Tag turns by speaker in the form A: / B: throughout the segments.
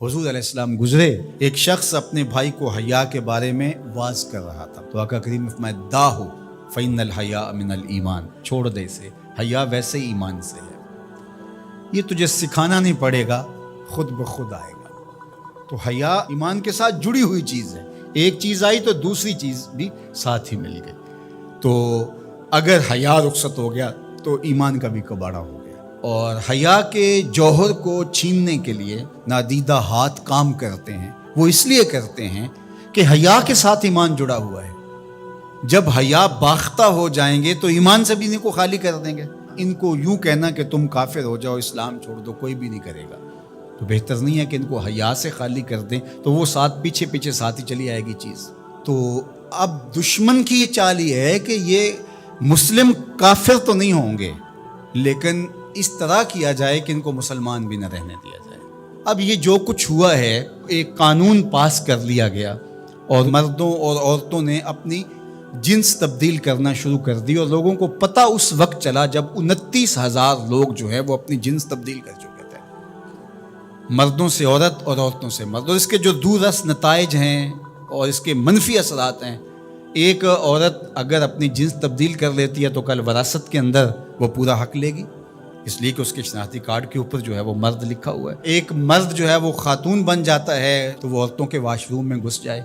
A: हुजूर अलैहिस्सलाम गुजरे, एक शख्स अपने भाई को हया के बारे में वाज कर रहा था तो आका करीम ने फरमाया दाहु फ़इन्नल हया मिनल ईमान, छोड़ दे इसे, हया वैसे ईमान से है, ये तुझे सिखाना नहीं पड़ेगा, खुद ब खुद आएगा। तो हया ईमान के साथ जुड़ी हुई चीज़ है, एक चीज़ आई तो दूसरी चीज़ भी साथ ही मिल गई। तो अगर हया रुखसत हो गया तो ईमान का भी कबाड़ा हो गया। और हया के जौहर को छीनने के लिए नादीदा हाथ काम करते हैं, वो इसलिए करते हैं कि हया के साथ ईमान जुड़ा हुआ है। जब हया बाख्ता हो जाएंगे तो ईमान से भी इनको खाली कर देंगे। इनको यूं कहना कि तुम काफिर हो जाओ, इस्लाम छोड़ दो, कोई भी नहीं करेगा। तो बेहतर नहीं है कि इनको हया से खाली कर दें, तो वो साथ पीछे पीछे साथ ही चली आएगी चीज़। तो अब दुश्मन की ये चाल ये है कि ये मुस्लिम काफिर तो नहीं होंगे, लेकिन इस तरह किया जाए कि इनको मुसलमान भी न रहने दिया जाए। अब ये जो कुछ हुआ है, एक कानून पास कर लिया गया और मर्दों और औरतों ने अपनी जिन्स तब्दील करना शुरू कर दी। और लोगों को पता उस वक्त चला जब 29,000 लोग जो है वो अपनी जिन्स तब्दील कर चुके थे, मर्दों से औरत और औरतों से मर्द। और इसके जो दूररस नताइज हैं और इसके मनफी असरात हैं, एक औरत अगर अपनी जिन्स तब्दील कर लेती है तो कल वरासत के अंदर वो पूरा हक लेगी, इसलिए कि उसके शनाख्ती कार्ड के ऊपर जो है वो मर्द लिखा हुआ है। एक मर्द जो है वो खातून बन जाता है तो वो औरतों के वाशरूम में घुस जाए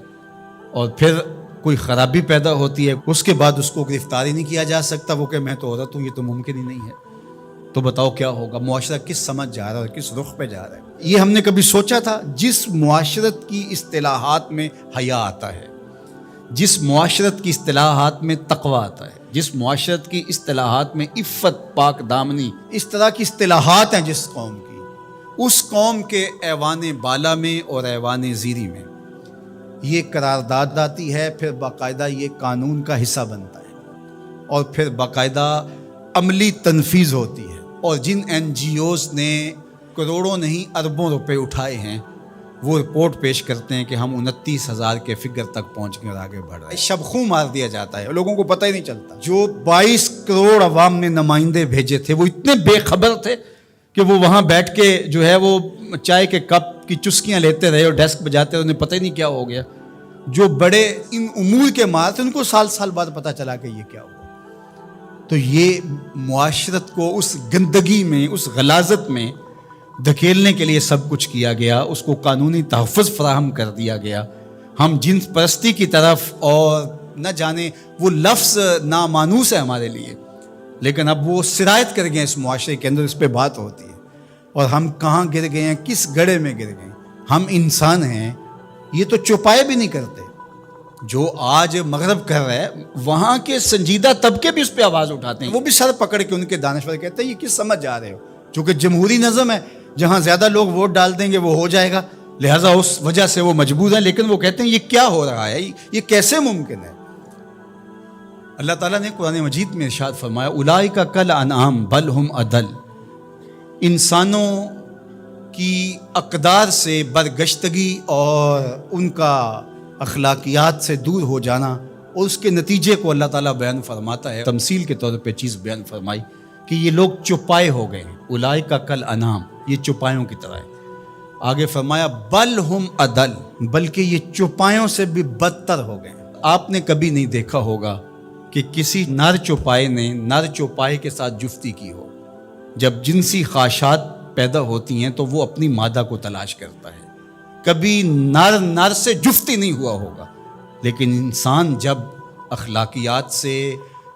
A: और फिर कोई ख़राबी पैदा होती है, उसके बाद उसको गिरफ्तारी नहीं किया जा सकता। वो कि मैं तो औरत हूँ, ये तो मुमकिन ही नहीं है। तो बताओ क्या होगा, मुआशरा किस समझ जा रहा है और किस रुख पे जा रहा है। ये हमने कभी सोचा था? जिस मुआशरत की इस्तिलाहात में हया आता है, जिस मुआशरत की इस्तिलाहात में तकवा आता है, जिस मुआशरत की इस्तिलाहात में इफ़्फ़त, पाक दामनी, इस तरह की इस्तिलाहात हैं जिस कौम की, उस कौम के ऐवान बाला में और ऐवान ज़ीरी में ये करारदाद आती है, फिर बाकायदा ये कानून का हिस्सा बनता है और फिर बाकायदा अमली तनफीज़ होती है। और जिन NGOs ने करोड़ों नहीं अरबों रुपए उठाए हैं, वो रिपोर्ट पेश करते हैं कि हम 29,000 के फिगर तक पहुंच गए और आगे बढ़ रहे हैं। शबखू मार दिया जाता है, लोगों को पता ही नहीं चलता। जो 22 करोड़ अवाम ने नुमाइंदे भेजे थे वो इतने बेखबर थे कि वो वहाँ बैठ के जो है वो चाय के कप की चुस्कियाँ लेते रहे और डेस्क बजाते रहे, उन्हें पता ही नहीं क्या हो गया। जो बड़े इन उमूर के मार थे उनको साल साल बाद पता चला कि ये क्या हुआ। तो ये मुआशरत को उस गंदगी में, उस गलाजत में धकेलने के लिए सब कुछ किया गया, उसको कानूनी तहफ़्फ़ुज़ फराहम कर दिया गया। हम जिन्स परस्ती की तरफ, और न जाने वो लफ्ज़ नामानूस है हमारे लिए, लेकिन अब वो सिरायत कर गए इस मुआशरे के अंदर, इस पर बात होती है। और हम कहाँ गिर गए हैं, किस गड्ढे में गिर गए। हम इंसान हैं, ये तो चौपाए भी नहीं करते। जो आज मगरब कर रहा है, वहाँ के संजीदा तबके भी उस पर आवाज़ उठाते हैं, वो भी सर पकड़ के उनके दानश्वर कहते हैं ये किस समझ जा रहे हो। चूँकि जमहूरी नज़म है, जहाँ ज़्यादा लोग वोट डाल देंगे वो हो जाएगा, लिहाजा उस वजह से वो मजबूर हैं। लेकिन वो कहते हैं ये क्या हो रहा है, ये कैसे मुमकिन है। अल्लाह ताला ने कुरान मजीद में इरशाद फरमाया उलाइका कल अनआम बल हुम अदल, इंसानों की अक़दार से बरगश्तगी और उनका अखलाकियात से दूर हो जाना, और उसके नतीजे को अल्लाह ताला बयान फरमाता है। तमसील के तौर पे चीज़ बयान फरमाई कि ये लोग चुपाए हो गए हैं। उलाइका कल अनाम, ये चुपायों की तरह है। आगे फरमाया बल हुम अदल, बल्कि ये चुपायों से भी बदतर हो गए। आपने कभी नहीं देखा होगा कि किसी नर चुपाए ने नर चुपाए के साथ जुफ्ती की हो। जब जिनसी ख्वाहिशात पैदा होती हैं तो वो अपनी मादा को तलाश करता है। कभी नर नर से जुफ्ती नहीं हुआ होगा, लेकिन इंसान जब अखलाकियात से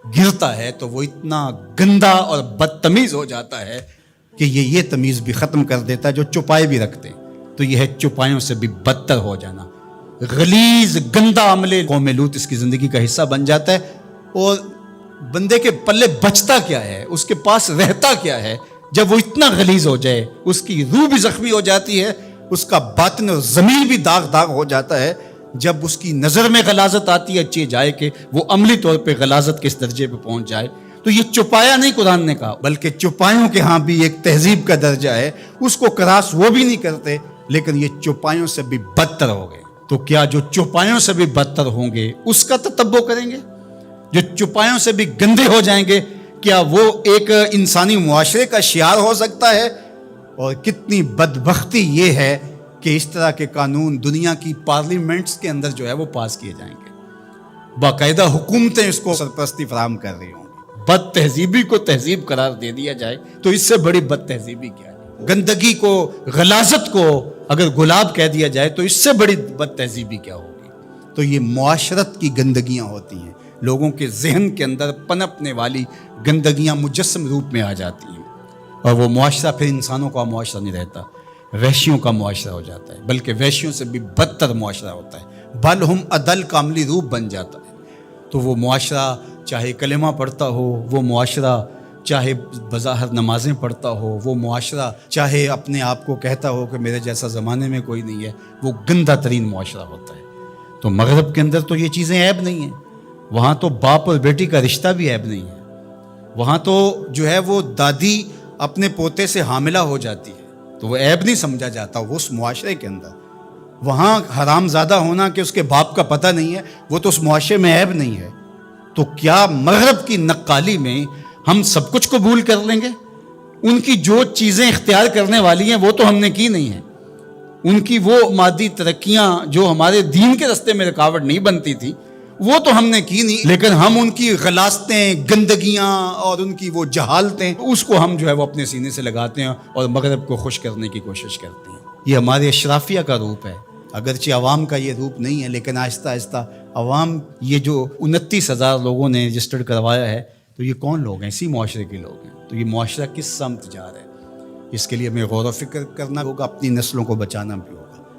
A: गिरता है तो वो इतना गंदा और बदतमीज़ हो जाता है कि ये तमीज़ भी ख़त्म कर देता है जो चुपाए भी रखते हैं। तो यह है चुपायों से भी बदतर हो जाना। गलीज़ गंदा अमले कौम लूत इसकी ज़िंदगी का हिस्सा बन जाता है। और बंदे के पल्ले बचता क्या है, उसके पास रहता क्या है जब वो इतना गलीज़ हो जाए। उसकी रूह भी ज़ख्मी हो जाती है, उसका बातिन और ज़मीर भी दाग दाग हो जाता है जब उसकी नज़र में गलाजत आती है। अच्छी जाए कि वो अमली तौर पे गलाजत के इस दर्जे पे पहुंच जाए। तो ये चुपाया नहीं कुरान ने कहा, बल्कि चुपायों के यहाँ भी एक तहजीब का दर्जा है, उसको क्रास वो भी नहीं करते, लेकिन ये चुपायों से भी बदतर हो गए। तो क्या जो चुपायों से भी बदतर होंगे उसका ततब्बो करेंगे? जो चुपायों से भी गंदे हो जाएंगे, क्या वो एक इंसानी मुआशरे का शियार हो सकता है? और कितनी बदबख्ती ये है کہ اس طرح کے قانون دنیا کی پارلیمنٹس کے اندر جو ہے وہ پاس کیے جائیں گے، باقاعدہ حکومتیں اس کو سرپرستی فراہم کر رہی ہوں گی۔ بد تہذیبی کو تہذیب قرار دے دیا جائے تو اس سے بڑی بد تہذیبی کیا ہے؟ گندگی کو، غلاظت کو اگر گلاب کہہ دیا جائے تو اس سے بڑی بد تہذیبی کیا ہوگی؟ تو یہ معاشرت کی گندگیاں ہوتی ہیں، لوگوں کے ذہن کے اندر پنپنے والی گندگیاں مجسم روپ میں آ جاتی ہیں، اور وہ معاشرہ پھر انسانوں کا معاشرہ نہیں رہتا، وحشیوں کا معاشرہ ہو جاتا ہے، بلکہ وحشیوں سے بھی بدتر معاشرہ ہوتا ہے، بل ہم عدل کا عملی روپ بن جاتا ہے۔ تو وہ معاشرہ چاہے کلمہ پڑھتا ہو، وہ معاشرہ چاہے بظاہر نمازیں پڑھتا ہو، وہ معاشرہ چاہے اپنے آپ کو کہتا ہو کہ میرے جیسا زمانے میں کوئی نہیں ہے، وہ گندہ ترین معاشرہ ہوتا ہے۔ تو مغرب کے اندر تو یہ چیزیں عیب نہیں ہیں، وہاں تو باپ اور بیٹی کا رشتہ بھی عیب نہیں ہے، وہاں تو جو ہے وہ دادی اپنے پوتے سے حاملہ ہو جاتی ہے تو وہ عیب نہیں سمجھا جاتا وہ اس معاشرے کے اندر۔ وہاں حرام زادہ ہونا کہ اس کے باپ کا پتہ نہیں ہے، وہ تو اس معاشرے میں عیب نہیں ہے۔ تو کیا مغرب کی نقالی میں ہم سب کچھ قبول کر لیں گے؟ ان کی جو چیزیں اختیار کرنے والی ہیں وہ تو ہم نے کی نہیں ہیں، ان کی وہ مادی ترقیاں جو ہمارے دین کے راستے میں رکاوٹ نہیں بنتی تھی وہ تو ہم نے کی نہیں، لیکن ہم ان کی غلاظتیں، گندگیاں اور ان کی وہ جہالتیں، اس کو ہم جو ہے وہ اپنے سینے سے لگاتے ہیں اور مغرب کو خوش کرنے کی کوشش کرتے ہیں۔ یہ ہمارے اشرافیہ کا روپ ہے، اگرچہ عوام کا یہ روپ نہیں ہے، لیکن آہستہ آہستہ عوام، یہ جو 29,000 لوگوں نے رجسٹرڈ کروایا ہے، تو یہ کون لوگ ہیں؟ اسی معاشرے کے لوگ ہیں۔ تو یہ معاشرہ کس سمت جا رہا ہے، اس کے لیے ہمیں غور و فکر کرنا ہوگا، اپنی نسلوں کو بچانا بھی ہوگا۔